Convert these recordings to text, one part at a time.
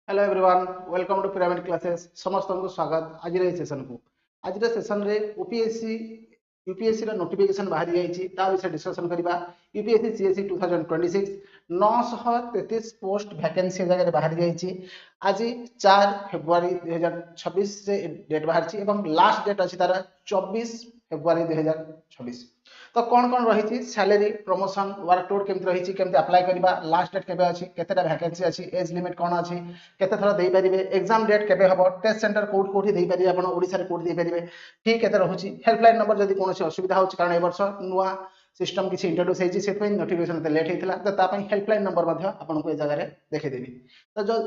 Hello everyone welcome to Pyramid Classes समस्त को स्वागत आज सेशन को आज सेशन रे यूपीएससी नोटिफिकेशन बाहरी जाइए ता विषय डिस्कशन करबा यूपीएससी सीएससी 2026 933 पोस्ट वैकेंसी जगह बाहरी जाइए आज 4 फेब्रुआरी 2026 से डेट बाहरी एवं लास्ट डेट अच्छी तार 24 फेब्रुआरी 2026 तो कौन कौन रही सैलरी प्रमोशन वर्क लोड केमती रही केमती अप्लाई करबा लास्ट डेट केबे अछि केतेटा वैकेंसी अछि एज लिमिट कौन अछि केते थरा देई परिबे एग्जाम डेट केबे हबो टेस्ट सेंटर कोड कोठी देई परिबे आपण ओडिसा रे कोड देई परिबे ठीक केते रहउची हेल्पलाइन नंबर जदी कोनोसी असुविधा होची कारण ए वर्ष नुवा सिस्टम किछि इंट्रोड्यूस हेची सेतपै नोटिफिकेशन ते लेट हेतिला त ता पई हेल्पलाइन नंबर मध्ये आपण को ए जगह रे देखै देबी तो जो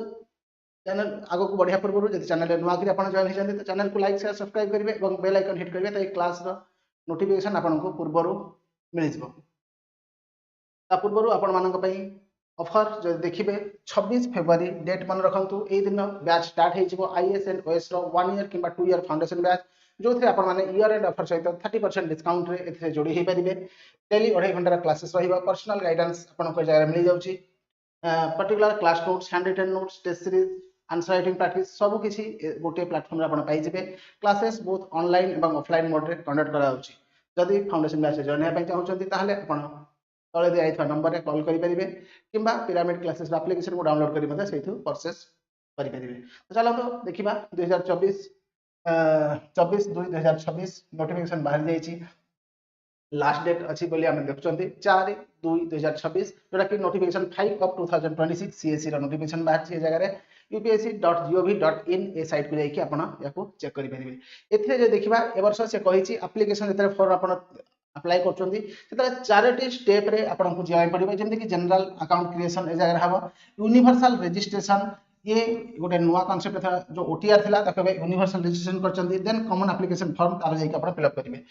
चैनल आगो को बढ़िया पूर्व जदि चैनल नुआ करी आपण जॉइन हे जंती तो चैनल को लाइक शेयर सब्सक्राइब करिवे एवं बेल आइकन हिट करिवे त ए क्लास रो नोटिफिकेशन आपण को पूर्वरु मिल जिवो ता पूर्वरु आपण मानक पई ऑफर जो देखिबे 26 फरवरी डेट मन रखंतु ए दिन बैच स्टार्ट हे जिवो आईएएस एंड ओएस रो 1 ईयर किबा 2 ईयर फाउंडेशन बैच जो थे आपण माने ईयर एंड ऑफर सहित 30% डिस्काउंट रे एथे जोड़ी हे परिबे डेली 2.5 घंटा क्लासेस रहिबा पर्सनल गाइडेंस आपण को जगह मिल जाउची particular class notes handwritten notes test series answer writing practice सब किछि गोटे प्लेटफॉर्म रे आपण पाई जिवे क्लासेस बोथ ऑनलाइन एवं ऑफलाइन मोड रे कंडक्ट करा जाउची जदि फाउंडेशन बैच जॉइन हे पई चाहउचंती ताहले आपण तले दिया आइथवा नंबर रे कॉल करि परिबे किबा पिरामिड क्लासेस एप्लीकेशन को डाउनलोड करि मते सेथु परचेस करि परिबे तो चलो तो देखिबा 2024 24 2 2026 नोटिफिकेशन बाहर जाईची लास्ट डेट अच्छी बोली आम देखुं 4 2 2026 जोटा कि नोटिफिकेशन 5 ऑफ 2026 सीएससी रो नोटिफिकेशन बाहर ए जगह upsc.gov.in ए साइट को जाइए आपको चेक करेंगे एथिरे जे देखिबा ए वर्ष से कहिछि एप्लीकेशन जेतरे फॉर्म आपण अप्लाई करछंती सेतरे चारोटी स्टेप रे आपन को जाय पड़िबो जेमति कि जनरल अकाउंट क्रिएशन ए जगह हबो यूनिवर्सल रजिस्ट्रेशन ये गोटे नुआ कांसेप्ट था जो ओटीआर थिला तके यूनिवर्सल रजिस्ट्रेशन करछंती देन कॉमन एप्लीकेशन फॉर्म तार जाय कि आपण फिल अप करिवे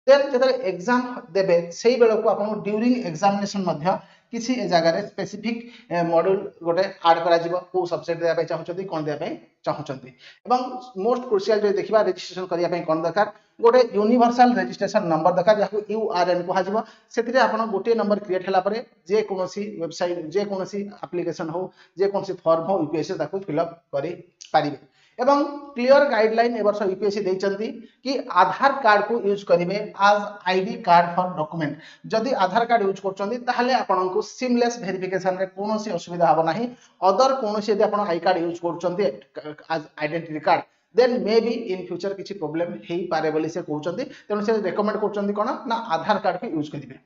देन जेतरे एग्जाम देबे सेही बेला को आपण ड्यूरिंग एग्जामिनेशन मध्य किसी ए जगह रे स्पेसिफिक मॉड्यूल गोटे ऐड करा जिवो को सब्जेक्ट देबा चाहउछंती कोन देबा चाहउछंती एवं मोस्ट क्रुशियल जो देखिबा रजिस्ट्रेशन करिया पई कोन दरकार गोटे यूनिवर्सल रजिस्ट्रेशन नंबर दरकार जाको यूआरएन को हाजिबो सेतिरे आपण गोटे नंबर क्रिएट हला परे जे कोनोसी वेबसाइट जे कोनोसी एप्लीकेशन हो जे कोनोसी फॉर्म हो यूपीएससी ताको फिल अप करि पारिबे एवं क्लियर गाइडलाइन ए वर्ष यूपीएससी देइचंती कि आधार कार्ड को यूज करिवे as ID card for document जदि आधार कार्ड यूज करचंती ताहले आपन को सिमलेस वेरिफिकेशन रे कोनोसी असुविधा हबो नाही अदर कोनोसी यदि आपन आई कार्ड यूज करचंती as identity card then may be in future किछि प्रॉब्लम हेई पारे बोली से कहउचंती तेनु से रेकमेंड करचंती कोन ना आधार कार्ड को यूज करिवे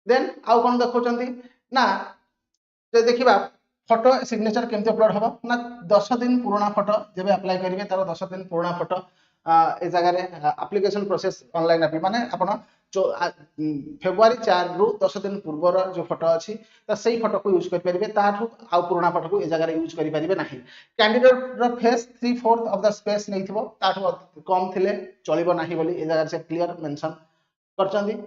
देन आउ कोन देखउचंती ना जे देखिबा फोटो सिग्नेचर केमते अपलोड हबो ना 10 दिन पुराना फोटो जेबे अप्लाई करिवे तार 10 दिन पुराना फोटो ए जगह रे एप्लीकेशन प्रोसेस ऑनलाइन अपि माने आपण फेब्रुआरी 4 रु 10 दिन पूर्वर जो फोटो अछि त सेही फोटो को यूज कर परिबे ताठु आ पुराना फोटो को ए जगह रे यूज करि परिबे नाही कैंडिडेट रो फेस 3/4 ऑफ द स्पेस नैथिबो ताठु कम थिले चलिबो नाही बोली ए जगह से क्लियर मेंशन करचंदी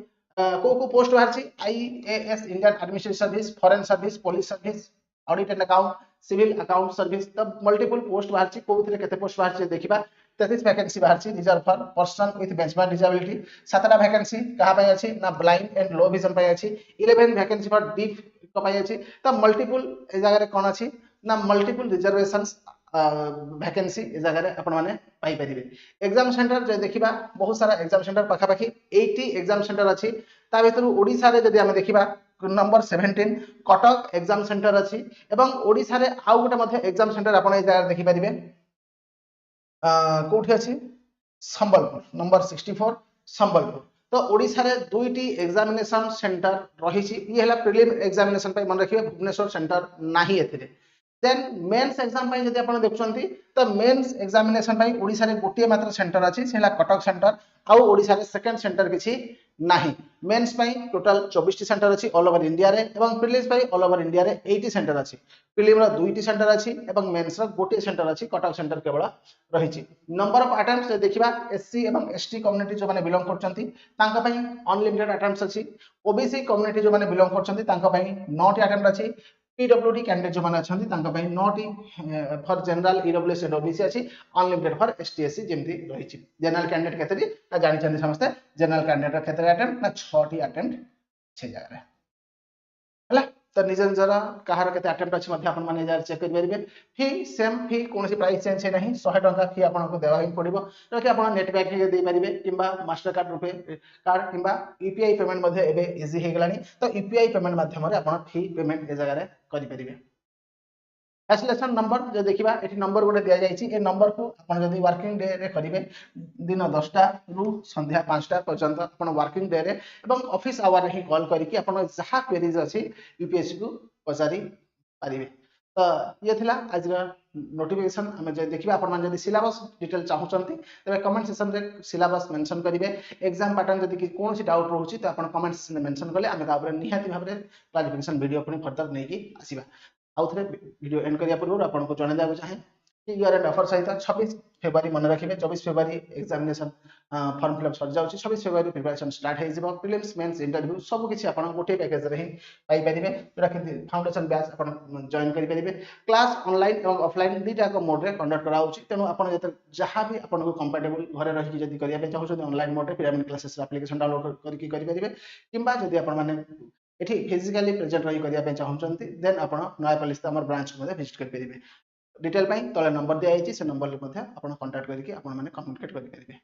को पोस्ट बाहरची IAS Indian administrative service foreign service police service audit and account civil account service तब मल्टीपल पोस्ट बाहरची कोथिले केते पोस्ट बाहरची देखिबा 33 वैकेंसी बाहरची reserve for person with benchmark disability 17 vacancy कहा पय अछि ना ब्लाइंड एंड लो विजन पय अछि 11 वैकेंसी फॉर डीफ को पय अछि त मल्टीपल ए जगह रे कोन अछि ना मल्टीपल रिजर्वेशंस वैकेंसी ए जगह रे अपन माने पाई परिबे एग्जाम सेंटर जे देखिबा बहुत सारा एग्जाम सेंटर पाखा पाखी 80 एग्जाम सेंटर अछि ता भीतर ओडिसा रे जदि हम देखिबा नंबर 17 कटक एग्जाम सेंटर अछि एवं ओडिसा रे आउ गोटे मध्ये एग्जाम सेंटर आपण ए जगह देखि परिबे कोठी अछि संबलपुर नंबर 64 संबलपुर तो ओडिसा रे दुईटी एग्जामिनेशन सेंटर रही छि ये हला प्रीलिम एग्जामिनेशन पे मन रखिबे भुवनेश्वर सेंटर नाही एथिरे देन मेंस एग्जाम पई जदि आपण देखुछंती त मेंस एग्जामिनेशन पई ओडिसा रे गोटे मात्र सेंटर अछि सेला कटक सेंटर आउ ओडिसा रे सेकंड सेंटर किछि नाही मेंस पई टोटल 24 टी सेंटर अछि ऑल ओवर इंडिया रे एवं प्रीलिम्स पई ऑल ओवर इंडिया रे 80 सेंटर अछि प्रीलिम रो दुईटी सेंटर अछि एवं मेंस रो गोटे सेंटर अछि कटक सेंटर केवल रहिछि नंबर ऑफ अटेम्प्ट्स देखिबा एससी एवं एसटी कम्युनिटी जो माने बिलोंग करचंती तांका पई अनलिमिटेड अटेम्प्ट्स अछि ओबीसी कम्युनिटी जो माने बिलोंग करचंती तांका पई 9 टी अटेम्प्ट अछि पीडब्ल्यूडी कैंडिडेट जो माने अछंती तांका पई 9 T for general EWS and OBC अछि अनलिमिटेड फॉर एसटीएससी जेमती रहिछि जनरल कैंडिडेट केतरी ता जानि छथि समस्त जनरल कैंडिडेट केतरी अटेम्प्ट ना 6 टी अटेम्प्ट छे जगह रे हला तो निज निजर कहार केते अटेम्प्ट अछि मध्ये आपण माने जार चेक करि परिबे फी सेम फी कोनोसी प्राइस चेंज है नहीं 100 टका फी आपण को देवा ही पड़िबो जो कि आपण नेट बैंकिंग दे परिबे किंबा मास्टर कार्ड रुपे कार्ड किंबा यूपीआई पेमेंट मध्ये एबे इजी हे गलानी तो यूपीआई पेमेंट माध्यम रे आपण फी पेमेंट ए जगह रे करि परिबे कैंसिलेशन नंबर जो देखिबा एठी नंबर गोटे दिया जायछि ए नंबर को आपण जदी वर्किंग डे रे करिवे दिन 10टा रु संध्या 5टा पर्यंत आपण वर्किंग डे रे एवं ऑफिस आवर रे ही कॉल करिकि आपण जहा क्वेरीज अछि यूपीएससी को पचारि पारिबे तो ये थिला आज नोटिफिकेशन हमें जे देखिबा आपण मान जदी सिलेबस डिटेल चाहुचंती तबे कमेंट सेक्शन रे सिलेबस मेंशन करिवे एग्जाम पैटर्न जदी कि कोनसी डाउट रहउछि तो आपण कमेंट सेक्शन में मेंशन करले हमें तापर निहाती भाबरे क्लारिफिकेशन वीडियो पुनी फर्दर नै कि आसीबा आउ थे वीडियो एंड करिया पूर्व आपण को जणे देबा चाहे कि ईयर एंड ऑफर सहित 26 फरवरी मन रखिबे 24 फरवरी एग्जामिनेशन फॉर्म फिलअप सर जाउछि 26 फरवरी प्रिपरेशन स्टार्ट हे जिवो प्रीलिम्स मेंस इंटरव्यू सब किछि आपण गोटे पैकेज रे ही पाई परिबे जोरा कि फाउंडेशन बैच आपण जॉइन करि परिबे क्लास ऑनलाइन एवं ऑफलाइन दीटा को मोड रे कंडक्ट कराउछि तेनु आपण जते जहां भी आपण को कंफर्टेबल घरे रहि जदी करिया पे चाहउछि ऑनलाइन मोड रे पिरामिड क्लासेस एप्लीकेशन डाउनलोड करके करि परिबे किंबा जदी आपण माने एठी फिजिकली प्रेजेंट रही करिया पे चाहउछंती देन आपण नयापल्ली हमर ब्रांच को विजिट कर परिबे डिटेल पई तले नंबर दिया आइछि से नंबर ले मध्ये आपण कांटेक्ट करके आपण माने कम्युनिकेट करि परिबे।